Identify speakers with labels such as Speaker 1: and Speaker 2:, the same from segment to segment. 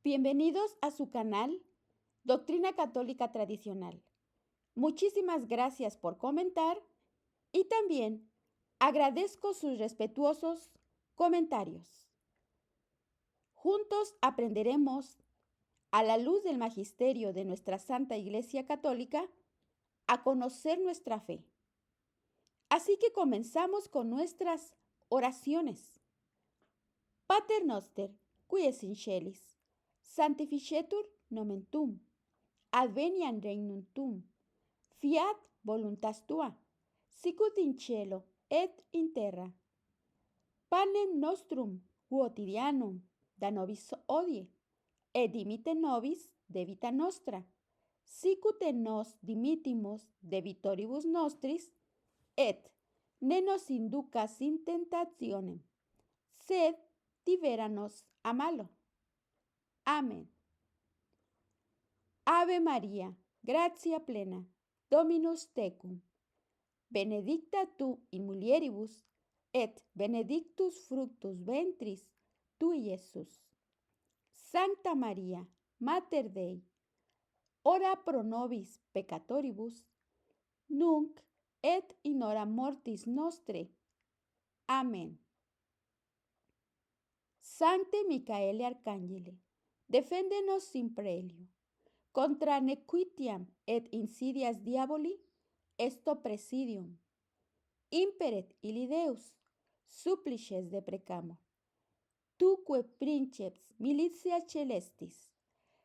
Speaker 1: Bienvenidos a su canal Doctrina Católica Tradicional. Muchísimas gracias por comentar y también agradezco sus respetuosos comentarios. Juntos aprenderemos, a la luz del magisterio de nuestra Santa Iglesia Católica, a conocer nuestra fe. Así que comenzamos con nuestras oraciones. Pater noster, qui es in celis, sanctificetur nomen tuum, adveniat regnum tuum, fiat voluntas tua, sicut in cielo et in terra. Panem nostrum quotidianum da nobis hodie, et dimitte nobis debita nostra, sicut et nos dimittimus debitoribus nostris, et ne nos inducas in tentationem, sed libéranos a malo. Amén. Ave María, gratia plena, Dominus tecum, benedicta tu in mulieribus, et benedictus fructus ventris tui, Iesus. Sancta María, Mater Dei, ora pro nobis peccatoribus, nunc et in hora mortis nostre. Amén. Sancte Micaele Arcangele, defendenos sin prelio, contra nequitiam et insidias diaboli, esto presidium. Imperet illi Deus, supplices deprecamur. Tuque princeps militia celestis,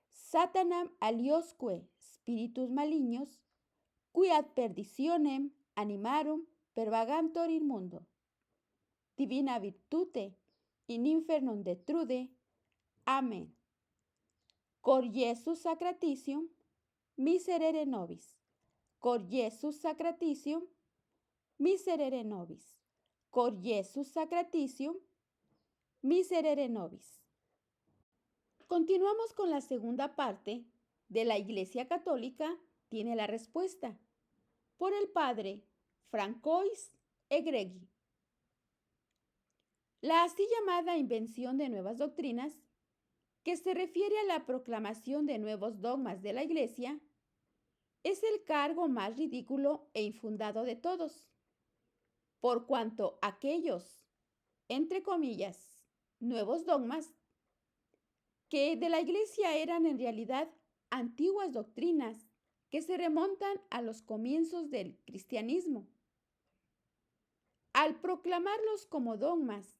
Speaker 1: Satanam aliosque spiritus malignos, qui ad perditionem animarum pervagantur in mundo. Divina virtute in infernum detrude. Amén. Cor Iesus sacratitium, miserere nobis. Cor Iesus sacratitium, miserere nobis. Cor Iesus sacratitium, miserere nobis. Continuamos con la segunda parte de la Iglesia Católica tiene la respuesta, por el padre Francois Egregui. La así llamada invención de nuevas doctrinas, que se refiere a la proclamación de nuevos dogmas de la Iglesia, es el cargo más ridículo e infundado de todos, por cuanto aquellos, entre comillas, nuevos dogmas, que de la Iglesia eran en realidad antiguas doctrinas que se remontan a los comienzos del cristianismo. Al proclamarlos como dogmas,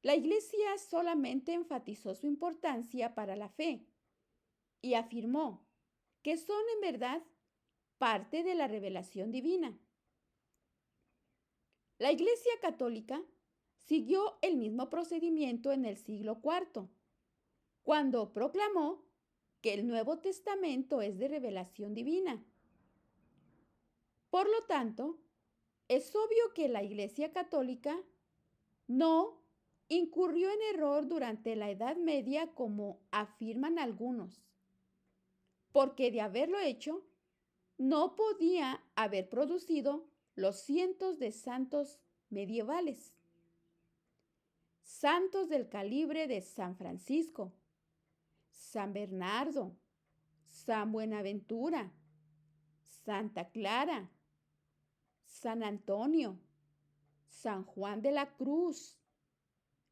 Speaker 1: la Iglesia solamente enfatizó su importancia para la fe y afirmó que son en verdad parte de la revelación divina. La Iglesia Católica siguió el mismo procedimiento en el siglo IV, cuando proclamó que el Nuevo Testamento es de revelación divina. Por lo tanto, es obvio que la Iglesia Católica no incurrió en error durante la Edad Media como afirman algunos, porque de haberlo hecho, no podía haber producido los cientos de santos medievales. Santos del calibre de San Francisco, San Bernardo, San Buenaventura, Santa Clara, San Antonio, San Juan de la Cruz,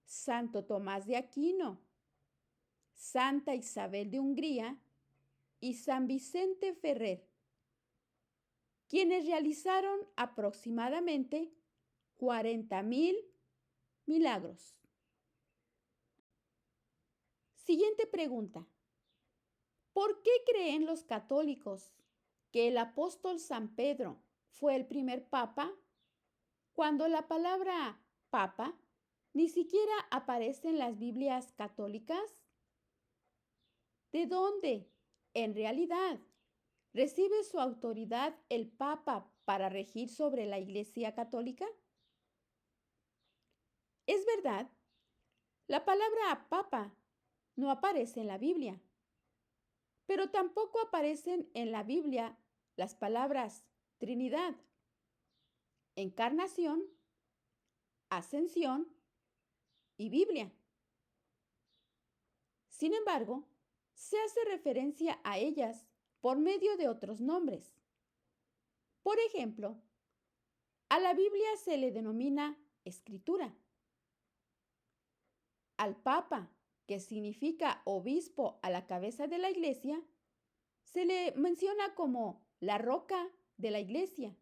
Speaker 1: Santo Tomás de Aquino, Santa Isabel de Hungría y San Vicente Ferrer, quienes realizaron aproximadamente 40,000 milagros. Siguiente pregunta. ¿Por qué creen los católicos que el apóstol San Pedro fue el primer papa, cuando la palabra papa ni siquiera aparece en las Biblias católicas? ¿De dónde, en realidad, recibe su autoridad el papa para regir sobre la Iglesia Católica? Es verdad, la palabra papa no aparece en la Biblia, pero tampoco aparecen en la Biblia las palabras Trinidad, Encarnación, Ascensión y Biblia. Sin embargo, se hace referencia a ellas por medio de otros nombres. Por ejemplo, a la Biblia se le denomina Escritura. Al Papa, que significa obispo a la cabeza de la Iglesia, se le menciona como la roca de la Iglesia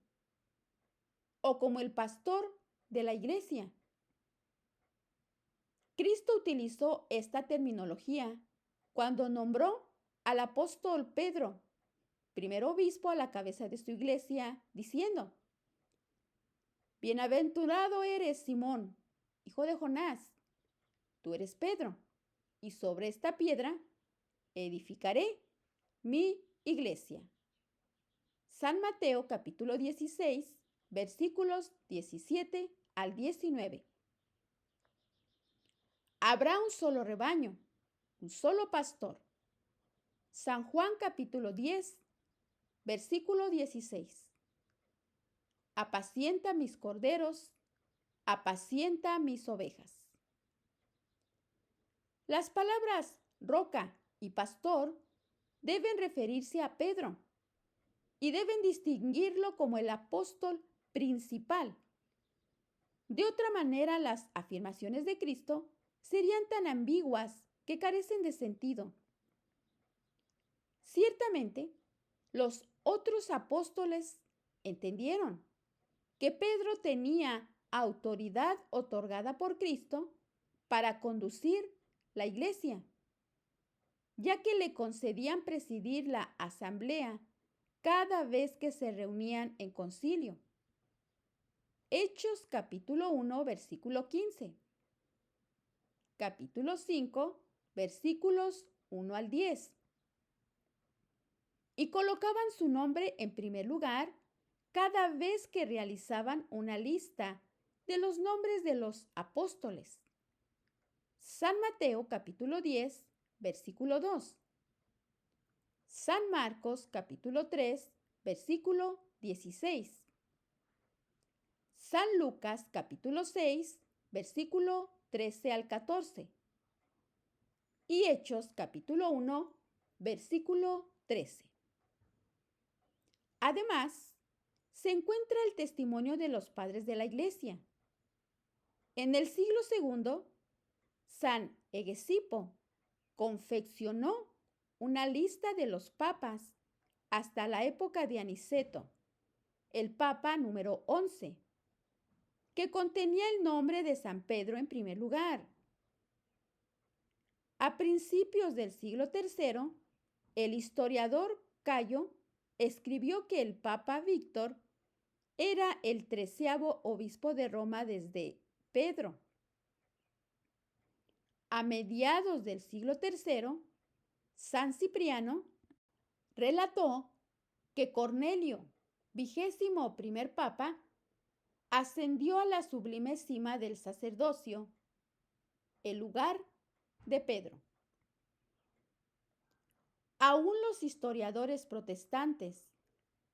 Speaker 1: o como el pastor de la Iglesia. Cristo utilizó esta terminología cuando nombró al apóstol Pedro, primer obispo a la cabeza de su iglesia, diciendo: Bienaventurado eres, Simón, hijo de Jonás. Tú eres Pedro, y sobre esta piedra edificaré mi iglesia. San Mateo capítulo 16, versículos 17 al 19. Habrá un solo rebaño, un solo pastor. San Juan capítulo 10, versículo 16. Apacienta mis corderos, apacienta mis ovejas. Las palabras roca y pastor deben referirse a Pedro y deben distinguirlo como el apóstol principal. De otra manera, las afirmaciones de Cristo serían tan ambiguas que carecen de sentido. Ciertamente, los otros apóstoles entendieron que Pedro tenía autoridad otorgada por Cristo para conducir la iglesia, ya que le concedían presidir la asamblea cada vez que se reunían en concilio. Hechos capítulo 1, versículo 15. Capítulo 5, versículos 1 al 10. Y colocaban su nombre en primer lugar cada vez que realizaban una lista de los nombres de los apóstoles. San Mateo capítulo 10, versículo 2. San Marcos capítulo 3, versículo 16. San Lucas capítulo 6, versículo 13 al 14. Y Hechos capítulo 1, versículo 13. Además, se encuentra el testimonio de los padres de la Iglesia. En el siglo II, San Hegesipo confeccionó una lista de los papas hasta la época de Aniceto, el papa número 11, que contenía el nombre de San Pedro en primer lugar. A principios del siglo III, el historiador Cayo escribió que el Papa Víctor era el 13º obispo de Roma desde Pedro. A mediados del siglo III, San Cipriano relató que Cornelio, 21º Papa, ascendió a la sublime cima del sacerdocio, el lugar de Pedro. Aún los historiadores protestantes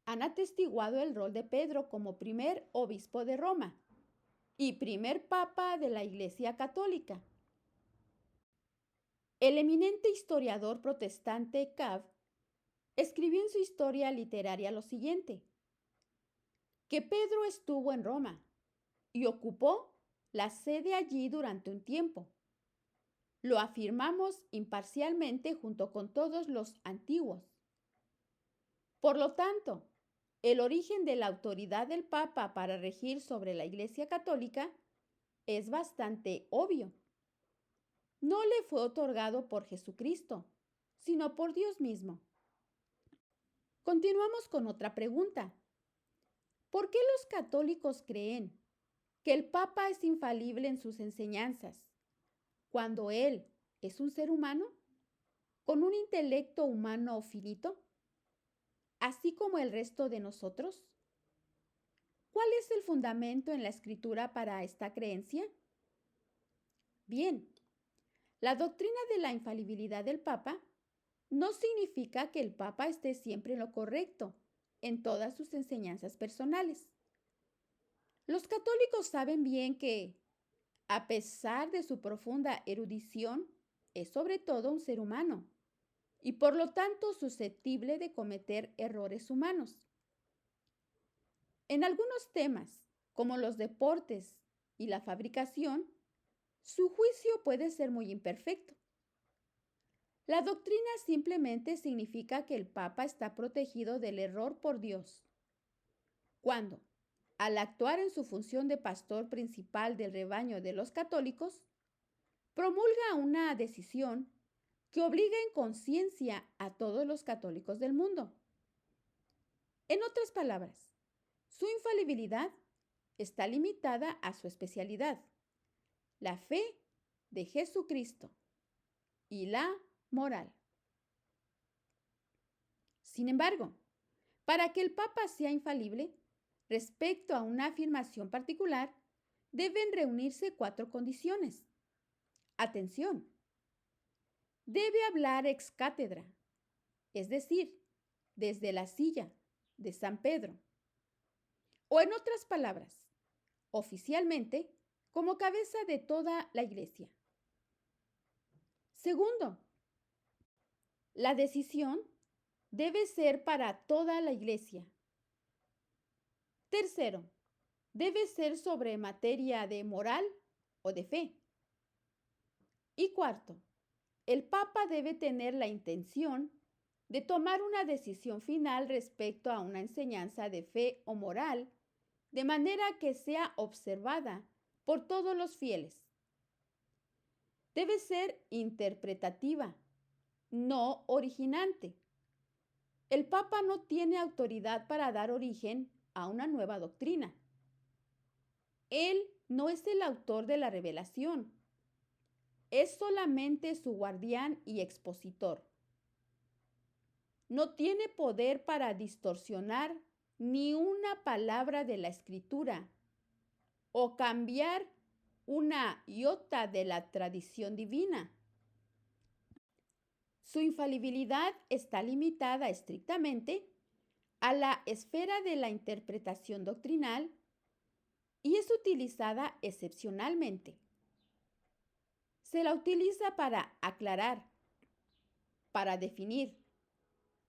Speaker 1: han atestiguado el rol de Pedro como primer obispo de Roma y primer papa de la Iglesia Católica. El eminente historiador protestante Cav escribió en su historia literaria lo siguiente: que Pedro estuvo en Roma y ocupó la sede allí durante un tiempo. Lo afirmamos imparcialmente junto con todos los antiguos. Por lo tanto, el origen de la autoridad del Papa para regir sobre la Iglesia Católica es bastante obvio. No le fue otorgado por Jesucristo, sino por Dios mismo. Continuamos con otra pregunta. ¿Por qué los católicos creen que el Papa es infalible en sus enseñanzas, cuando él es un ser humano con un intelecto humano finito, así como el resto de nosotros? ¿Cuál es el fundamento en la Escritura para esta creencia? Bien, la doctrina de la infalibilidad del Papa no significa que el Papa esté siempre en lo correcto en todas sus enseñanzas personales. Los católicos saben bien que, a pesar de su profunda erudición, es sobre todo un ser humano, y por lo tanto susceptible de cometer errores humanos. En algunos temas, como los deportes y la fabricación, su juicio puede ser muy imperfecto. La doctrina simplemente significa que el Papa está protegido del error por Dios, cuando, al actuar en su función de pastor principal del rebaño de los católicos, promulga una decisión que obliga en conciencia a todos los católicos del mundo. En otras palabras, su infalibilidad está limitada a su especialidad, la fe de Jesucristo y la moral. Sin embargo, para que el Papa sea infalible, respecto a una afirmación particular, deben reunirse 4 condiciones. Atención. Debe hablar ex cátedra, es decir, desde la silla de San Pedro. O en otras palabras, oficialmente, como cabeza de toda la Iglesia. Segundo, la decisión debe ser para toda la Iglesia. Tercero, debe ser sobre materia de moral o de fe. Y cuarto, el Papa debe tener la intención de tomar una decisión final respecto a una enseñanza de fe o moral, de manera que sea observada por todos los fieles. Debe ser interpretativa, no originante. El Papa no tiene autoridad para dar origen a una nueva doctrina. Él no es el autor de la revelación. Es solamente su guardián y expositor. No tiene poder para distorsionar ni una palabra de la Escritura o cambiar una iota de la tradición divina. Su infalibilidad está limitada estrictamente a la esfera de la interpretación doctrinal y es utilizada excepcionalmente. Se la utiliza para aclarar, para definir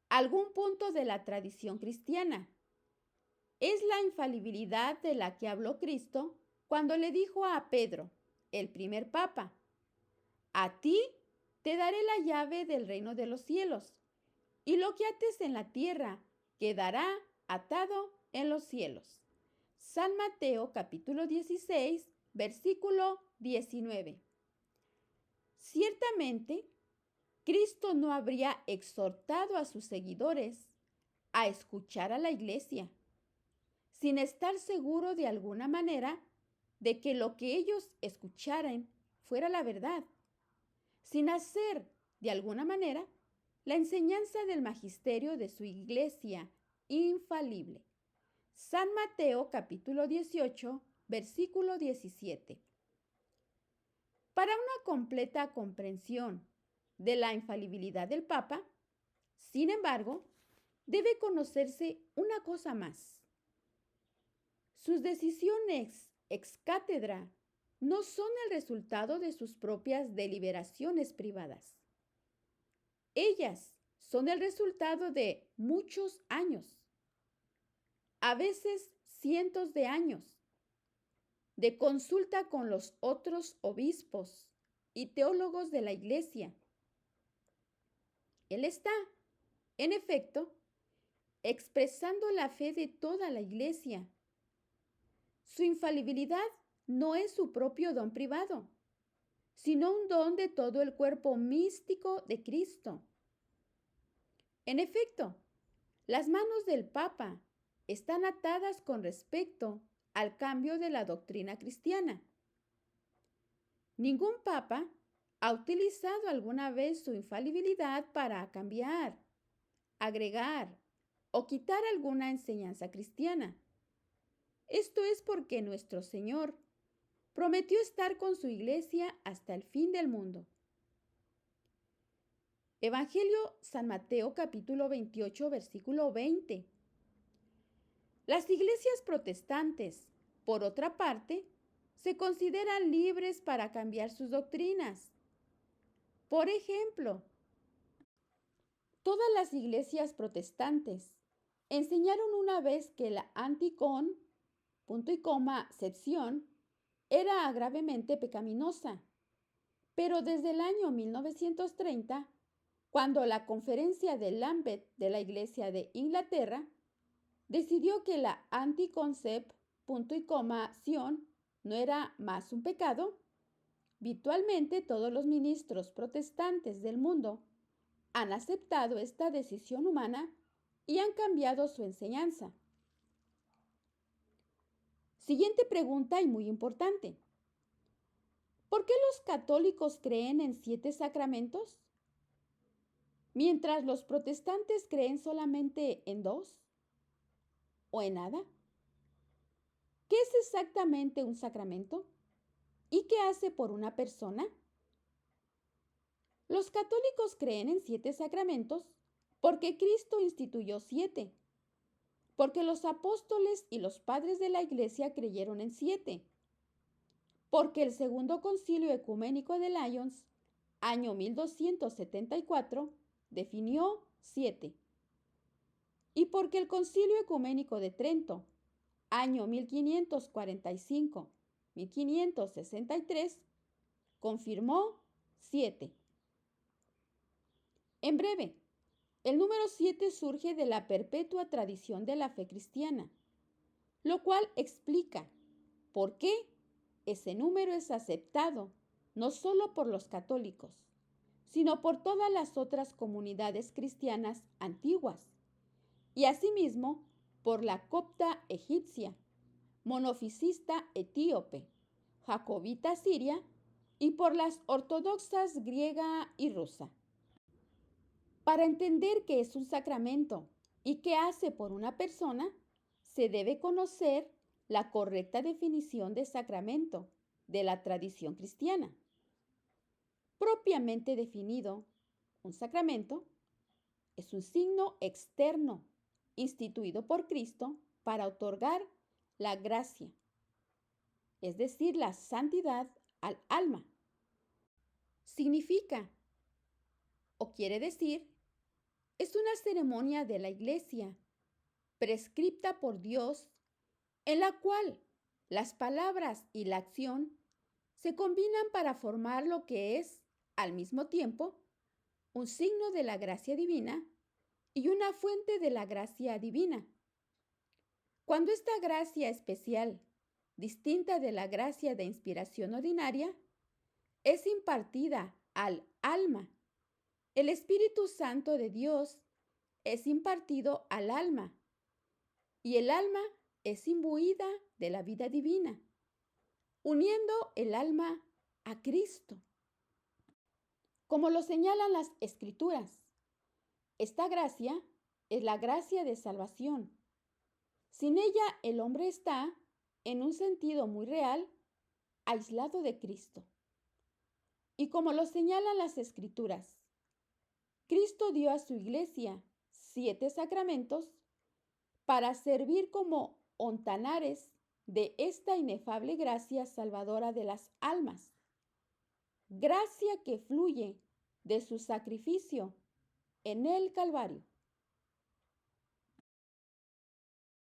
Speaker 1: algún punto de la tradición cristiana. Es la infalibilidad de la que habló Cristo cuando le dijo a Pedro, el primer papa, a ti te daré la llave del reino de los cielos, y lo que ates en la tierra quedará atado en los cielos. San Mateo capítulo 16, versículo 19. Ciertamente, Cristo no habría exhortado a sus seguidores a escuchar a la Iglesia, sin estar seguro de alguna manera de que lo que ellos escucharan fuera la verdad, sin hacer de alguna manera la enseñanza del magisterio de su Iglesia infalible. San Mateo capítulo 18, versículo 17. Para una completa comprensión de la infalibilidad del Papa, sin embargo, debe conocerse una cosa más. Sus decisiones ex cátedra no son el resultado de sus propias deliberaciones privadas. Ellas son el resultado de muchos años, a veces cientos de años, de consulta con los otros obispos y teólogos de la Iglesia. Él está, en efecto, expresando la fe de toda la Iglesia. Su infalibilidad no es su propio don privado, sino un don de todo el cuerpo místico de Cristo. En efecto, las manos del Papa están atadas con respecto al cambio de la doctrina cristiana. Ningún Papa ha utilizado alguna vez su infalibilidad para cambiar, agregar o quitar alguna enseñanza cristiana. Esto es porque nuestro Señor prometió estar con su Iglesia hasta el fin del mundo. Evangelio San Mateo capítulo 28, versículo 20. Las iglesias protestantes, por otra parte, se consideran libres para cambiar sus doctrinas. Por ejemplo, Todas las iglesias protestantes enseñaron una vez que la anticon, punto y coma, cepción, era gravemente pecaminosa, pero desde el año 1930, cuando la conferencia de Lambeth de la Iglesia de Inglaterra decidió que la anticoncept, punto y coma, ción, no era más un pecado, virtualmente todos los ministros protestantes del mundo han aceptado esta decisión humana y han cambiado su enseñanza. Siguiente pregunta y muy importante. ¿Por qué los católicos creen en 7 sacramentos? Mientras los protestantes creen solamente en 2 o en nada. ¿Qué es exactamente un sacramento? ¿Y qué hace por una persona? Los católicos creen en 7 sacramentos porque Cristo instituyó 7, porque los apóstoles y los padres de la Iglesia creyeron en 7, porque el Segundo Concilio Ecuménico de Lyons, año 1274, definió 7, y porque el Concilio Ecuménico de Trento, año 1545-1563, confirmó 7. En breve, el número 7 surge de la perpetua tradición de la fe cristiana, lo cual explica por qué ese número es aceptado no solo por los católicos, sino por todas las otras comunidades cristianas antiguas, y asimismo por la copta egipcia, monofisista etíope, jacobita siria y por las ortodoxas griega y rusa. Para entender qué es un sacramento y qué hace por una persona, se debe conocer la correcta definición de sacramento de la tradición cristiana. Propiamente definido, un sacramento es un signo externo instituido por Cristo para otorgar la gracia, es decir, la santidad al alma. Significa, o quiere decir, es una ceremonia de la Iglesia, prescripta por Dios, en la cual las palabras y la acción se combinan para formar lo que es, al mismo tiempo, un signo de la gracia divina y una fuente de la gracia divina. Cuando esta gracia especial, distinta de la gracia de inspiración ordinaria, es impartida al alma, el Espíritu Santo de Dios es impartido al alma y el alma es imbuida de la vida divina, uniendo el alma a Cristo. Como lo señalan las Escrituras, esta gracia es la gracia de salvación. Sin ella el hombre está, en un sentido muy real, aislado de Cristo. Y como lo señalan las Escrituras, Cristo dio a su iglesia 7 sacramentos para servir como ontanares de esta inefable gracia salvadora de las almas, gracia que fluye de su sacrificio en el Calvario.